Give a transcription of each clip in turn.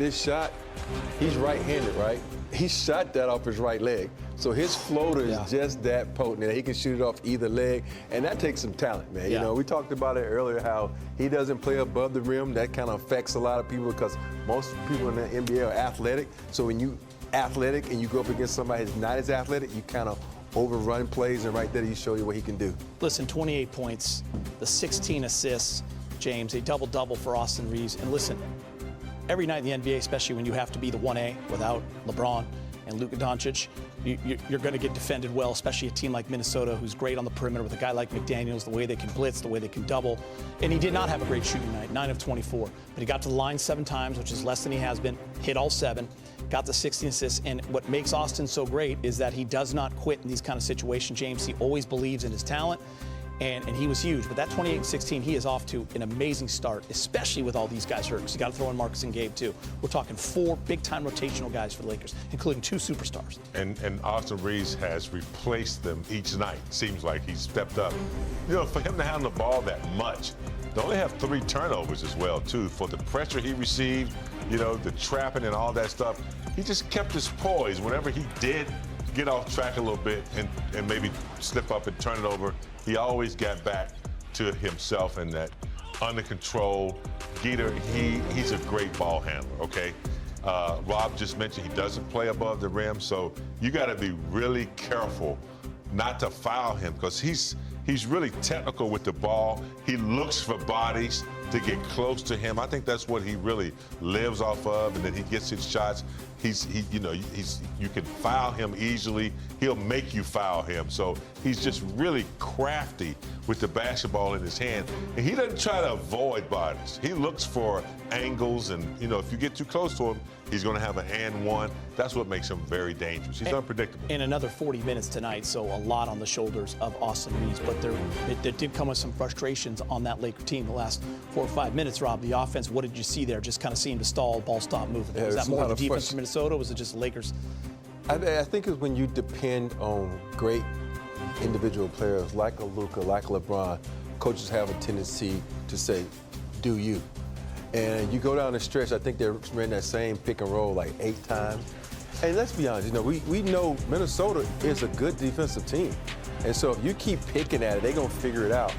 This shot, he's right-handed, right? He shot that off his right leg. So his floater is just that potent that he can shoot it off either leg, and that takes some talent, man. You know, we talked about it earlier how he doesn't play above the rim. That kind of affects a lot of people because most people in the NBA are athletic. So when you athletic and you go up against somebody who's not as athletic, you kind of overrun plays, and right there you show you what he can do. Listen, 28 points, the 16 assists, James, a double-double for Austin Reaves. And listen, every night in the NBA, especially when you have to be the 1A without LeBron and Luka Doncic, you're going to get defended well, especially a team like Minnesota, who's great on the perimeter with a guy like McDaniels, the way they can blitz, the way they can double. And he did not have a great shooting night, 9 of 24. But he got to the line 7 times, which is less than he has been, hit all 7, got the 16 assists. And what makes Austin so great is that he does not quit in these kind of situations, James. He always believes in his talent. And he was huge. But that 28-16, he is off to an amazing start, especially with all these guys hurt. Because you got to throw in Marcus and Gabe, too. We're talking 4 big-time rotational guys for the Lakers, including 2 superstars. And Austin Reaves has replaced them each night. Seems like he's stepped up. You know, for him to handle the ball that much, they only have 3 turnovers as well, too. For the pressure he received, you know, the trapping and all that stuff, he just kept his poise. Whenever he did get off track a little bit and maybe slip up and turn it over, he always got back to himself and that under control. Geeter, he's a great ball handler, okay? Rob just mentioned he doesn't play above the rim, so you got to be really careful not to foul him because he's really technical with the ball. He looks for bodies to get close to him. I think that's what he really lives off of, and then he gets his shots. You can foul him easily. He'll make you foul him. So he's just really crafty with the basketball in his hand. And he doesn't try to avoid bodies. He looks for angles, and, you know, if you get too close to him, he's going to have an and one. That's what makes him very dangerous. He's unpredictable. And another 40 minutes tonight, so a lot on the shoulders of Austin Reaves. But there did come with some frustrations on that Laker team the last 4 or 5 minutes, Rob. The offense, what did you see there? Just kind of seemed to stall, ball stop moving. Was that more the defense from Minnesota, or was it just the Lakers? I think it's when you depend on great individual players like a Luka, like LeBron, coaches have a tendency to say, do you? And you go down the stretch, I think they ran that same pick and roll like 8 times. And let's be honest, you know, we know Minnesota is a good defensive team. And so if you keep picking at it, they're going to figure it out.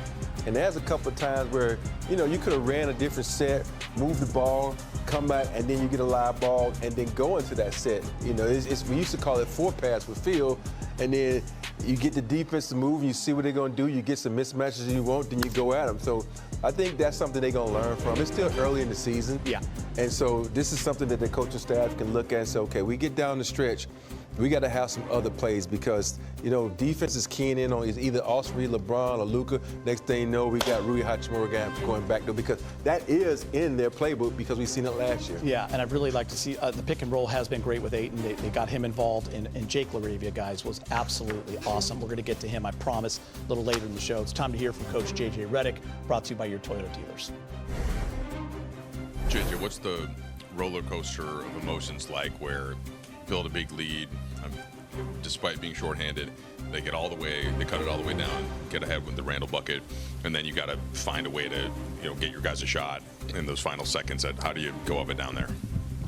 And there's a couple of times where, you know, you could have ran a different set, moved the ball, come back, and then you get a live ball, and then go into that set. You know, we used to call it 4-pass with Phil, and then you get the defense to move, you see what they're going to do, you get some mismatches you want, then you go at them. So I think that's something they're going to learn from. It's still early in the season. Yeah. And so this is something that the coaching staff can look at and say, okay, we get down the stretch, we got to have some other plays because, you know, defense is keying in on either Austin Reaves, LeBron, or Luka. Next thing you know, we got Rui Hachimura going back there because that is in their playbook because we've seen it last year. Yeah, and I'd really like to see the pick and roll has been great with Ayton. They got him involved, and Jake LaRavia, guys, was absolutely awesome. We're going to get to him, I promise, a little later in the show. It's time to hear from Coach J.J. Redick, brought to you by your Toyota dealers. JJ, what's the roller coaster of emotions like where build a big lead, despite being shorthanded, they get all the way, they cut it all the way down, get ahead with the Randall bucket, and then you got to find a way to, you know, get your guys a shot in those final seconds. How do you go up and down there?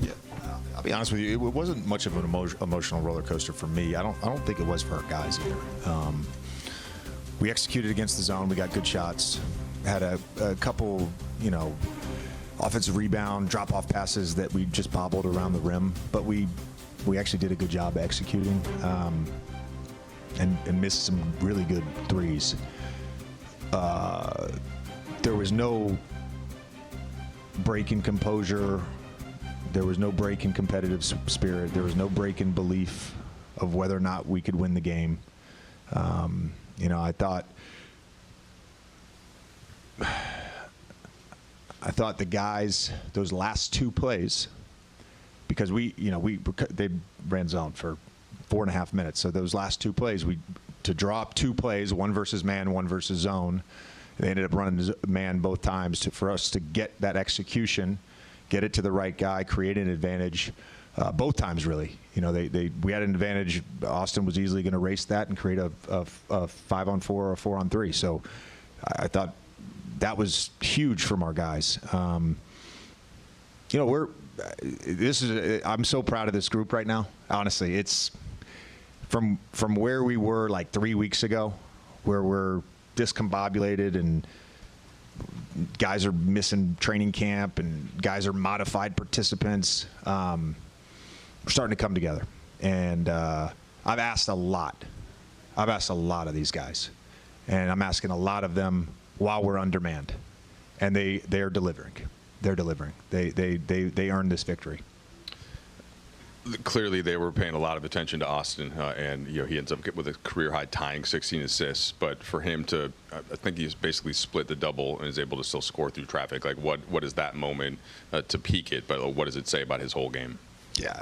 Yeah, I'll be honest with you, it wasn't much of an emotional roller coaster for me. I don't think it was for our guys either. We executed against the zone. We got good shots. Had a couple, you know, offensive rebound, drop-off passes that we just bobbled around the rim, but we actually did a good job executing and missed some really good threes. There was no break in composure. There was no break in competitive spirit. There was no break in belief of whether or not we could win the game. You know, I thought the guys, those last 2 plays, because they ran zone for 4.5 minutes. So those last 2 plays, to drop 2 plays, one versus man, one versus zone. They ended up running man both times for us to get that execution, get it to the right guy, create an advantage. Both times, really. You know, we had an advantage. Austin was easily going to race that and create a 5-on-4 or a 4-on-3. So I thought that was huge from our guys. You know, I'm so proud of this group right now. Honestly, it's from where we were like 3 weeks ago, where we're discombobulated and guys are missing training camp and guys are modified participants. We're starting to come together, and I've asked a lot of these guys, and I'm asking a lot of them while we're undermanned, and they are delivering. They're delivering. They earned this victory. Clearly, they were paying a lot of attention to Austin, and he ends up with a career-high tying 16 assists. But for him to, I think he's basically split the double and is able to still score through traffic. Like, what is that moment to peak it? But what does it say about his whole game? Yeah,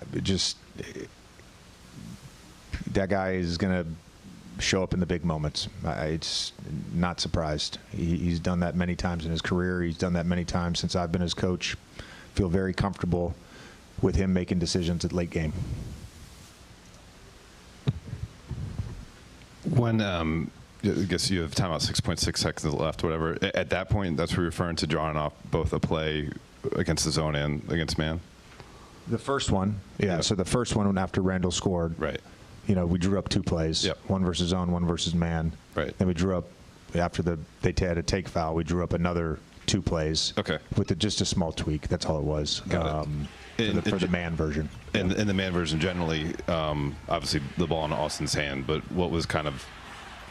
that guy is going to show up in the big moments. It's not surprised. He's done that many times in his career. He's done that many times since I've been his coach. Feel very comfortable with him making decisions at late game. When I guess you have timeout 6.6 seconds left, whatever. At that point, that's what you're referring to, drawing off both a play against the zone and against man? The first one, yeah. So the first one after Randall scored, right. We drew up 2 plays, yep. 1 versus zone, 1 versus man. Right. Then we drew up, after they had a take foul, we drew up another 2 plays. Okay. With just a small tweak. That's all it was. Got it. For the man version. And in the man version, generally, obviously the ball in Austin's hand, but what was kind of,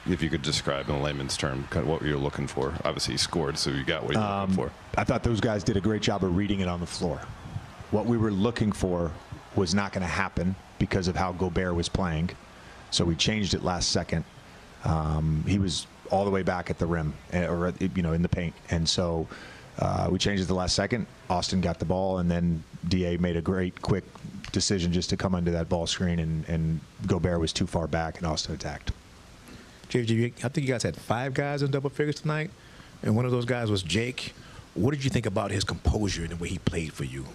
if you could describe in a layman's term, kind of what you're looking for? Obviously, he scored, so you got what you're looking for. I thought those guys did a great job of reading it on the floor. What we were looking for was not going to happen because of how Gobert was playing, so we changed it last second. He was all the way back at the rim, or in the paint, and so we changed it the last second. Austin got the ball, and then DA made a great, quick decision just to come under that ball screen, and Gobert was too far back, and Austin attacked. JJ, I think you guys had 5 guys in double figures tonight, and one of those guys was Jake. What did you think about his composure and the way he played for you?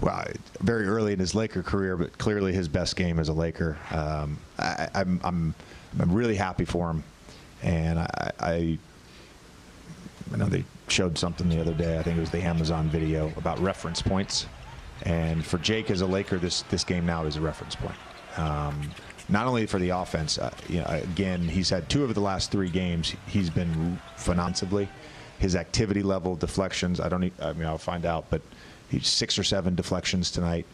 Well, very early in his Laker career, but clearly his best game as a Laker. I'm really happy for him, and I know they showed something the other day. I think it was the Amazon video about reference points, and for Jake as a Laker, this game now is a reference point. Not only for the offense, again, he's had 2 of the last 3 games. He's been phenomenally. His activity level, deflections. I'll find out, but he's 6 or 7 deflections tonight.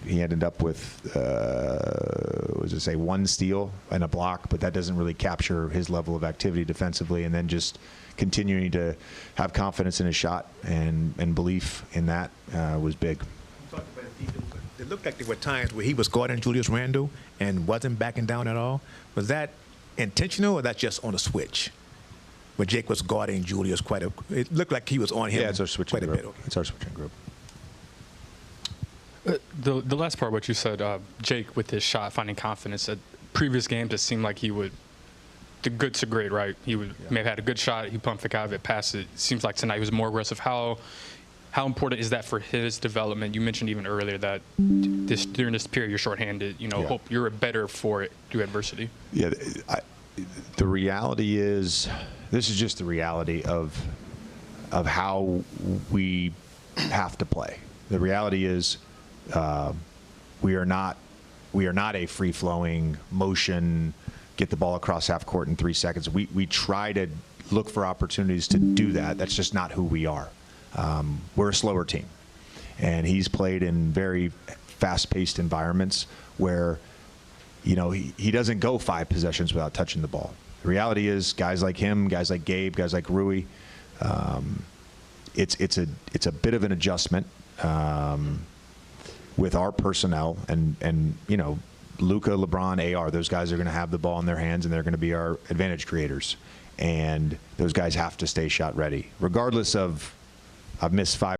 He ended up with, 1 steal and a block, but that doesn't really capture his level of activity defensively. And then just continuing to have confidence in his shot and belief in that was big. It looked like there were times where he was guarding Julius Randle and wasn't backing down at all. Was that intentional, or that's just on a switch? Where Jake was guarding Julius it looked like he was on him. Yeah, it's our switching quite group. a bit. Okay. It's our switching group. The last part, what you said, Jake with his shot, finding confidence. At previous games, it seemed like he would, the good to great, right? He would may have had a good shot, he pumped the guy, it passed it. It seems like tonight he was more aggressive. How important is that for his development? You mentioned even earlier that during this period you're shorthanded. Hope you're better for it through adversity. Yeah, the reality is, this is just the reality of how we have to play. The reality is, we are not a free-flowing motion, get the ball across half court in 3 seconds. We try to look for opportunities to do that. That's just not who we are. We're a slower team, and he's played in very fast-paced environments where, he doesn't go 5 possessions without touching the ball. The reality is, guys like him, guys like Gabe, guys like Rui, it's a bit of an adjustment with our personnel, and Luka, LeBron, AR, those guys are going to have the ball in their hands, and they're going to be our advantage creators, and those guys have to stay shot ready, regardless of I've missed 5